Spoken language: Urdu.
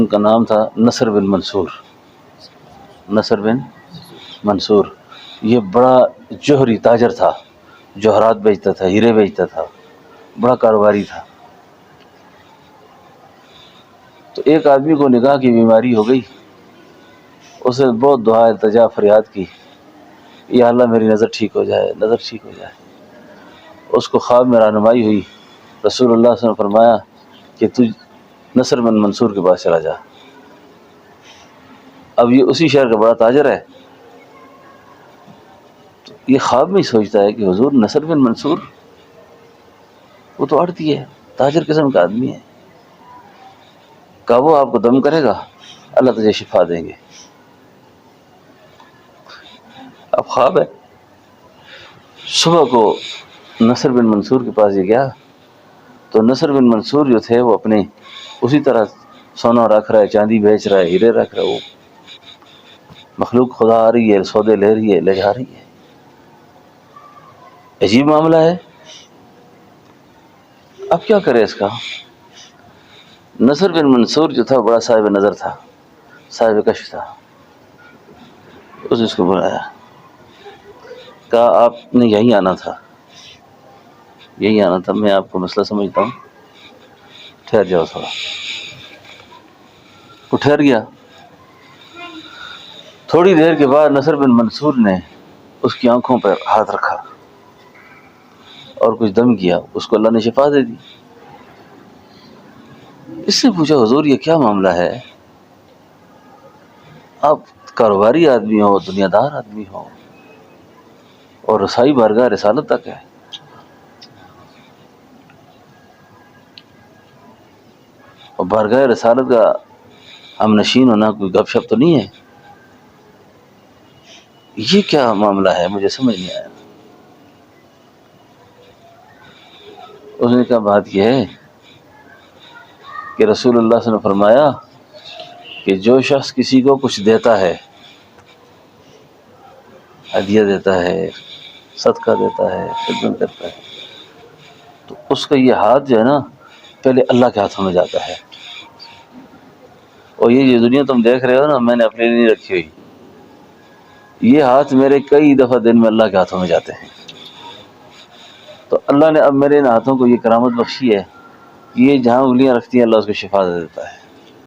ان کا نام تھا نصر بن منصور، نصر بن منصور۔ یہ بڑا جوہری تاجر تھا، جوہرات بیچتا تھا، ہیرے بیچتا تھا، بڑا کاروباری تھا۔ تو ایک آدمی کو نگاہ کی بیماری ہو گئی، اس نے بہت دعا التجا فریاد کی، یا اللہ میری نظر ٹھیک ہو جائے، نظر ٹھیک ہو جائے۔ اس کو خواب میں رہنمائی ہوئی، رسول اللہ صلی اللہ علیہ وسلم نے فرمایا کہ تو نصر بن منصور کے پاس چلا جا۔ اب یہ اسی شہر کا بڑا تاجر ہے، تو یہ خواب میں ہی سوچتا ہے کہ حضور نصر بن منصور، وہ تو آڑتی ہے، تاجر قسم کا آدمی ہے، کہا وہ آپ کو دم کرے گا، اللہ تجھے شفا دیں گے۔ اب خواب ہے۔ صبح کو نصر بن منصور کے پاس یہ گیا، تو نصر بن منصور جو تھے وہ اپنے اسی طرح سونا رکھ رہا ہے، چاندی بیچ رہا ہے، ہیرے رکھ رہا ہے، وہ مخلوق خدا آ رہی ہے، سودے لے رہی ہے، لے جا رہی ہے۔ عجیب معاملہ ہے، اب کیا کرے اس کا؟ نصر بن منصور جو تھا بڑا صاحب نظر تھا، صاحب کشف تھا۔ اس کو بلایا، کہا آپ نے یہی آنا تھا، یہی آنا تھا، میں آپ کو مسئلہ سمجھتا ہوں، ٹھہر جاؤ تھوڑا۔ وہ ٹھہر گیا۔ تھوڑی دیر کے بعد نصر بن منصور نے اس کی آنکھوں پر ہاتھ رکھا اور کچھ دم کیا، اس کو اللہ نے شفا دے دی۔ اس سے پوچھا حضور یہ کیا معاملہ ہے؟ آپ کاروباری آدمی ہو، دنیا دار آدمی ہو، اور رسائی بارگاہ رسالت تک ہے، اور بارگاہ رسالت کا ہم نشین ہونا کوئی گپ شپ تو نہیں ہے، یہ کیا معاملہ ہے؟ مجھے سمجھ نہیں آیا۔ اس نے کہا بات یہ ہے کہ رسول اللہ صلی اللہ علیہ وسلم نے فرمایا کہ جو شخص کسی کو کچھ دیتا ہے، ہدیہ دیتا ہے، صدقہ دیتا ہے، خدمت کرتا ہے، تو اس کا یہ ہاتھ جو ہے نا پہلے اللہ کے ہاتھوں میں جاتا ہے۔ اور یہ جو دنیا تم دیکھ رہے ہو نا، میں نے اپنے لیے نہیں رکھی ہوئی، یہ ہاتھ میرے کئی دفعہ دن میں اللہ کے ہاتھوں میں جاتے ہیں۔ تو اللہ نے اب میرے ان ہاتھوں کو یہ کرامت بخشی ہے، یہ جہاں انگلیاں رکھتی ہیں اللہ اس کو شفا دے دیتا ہے۔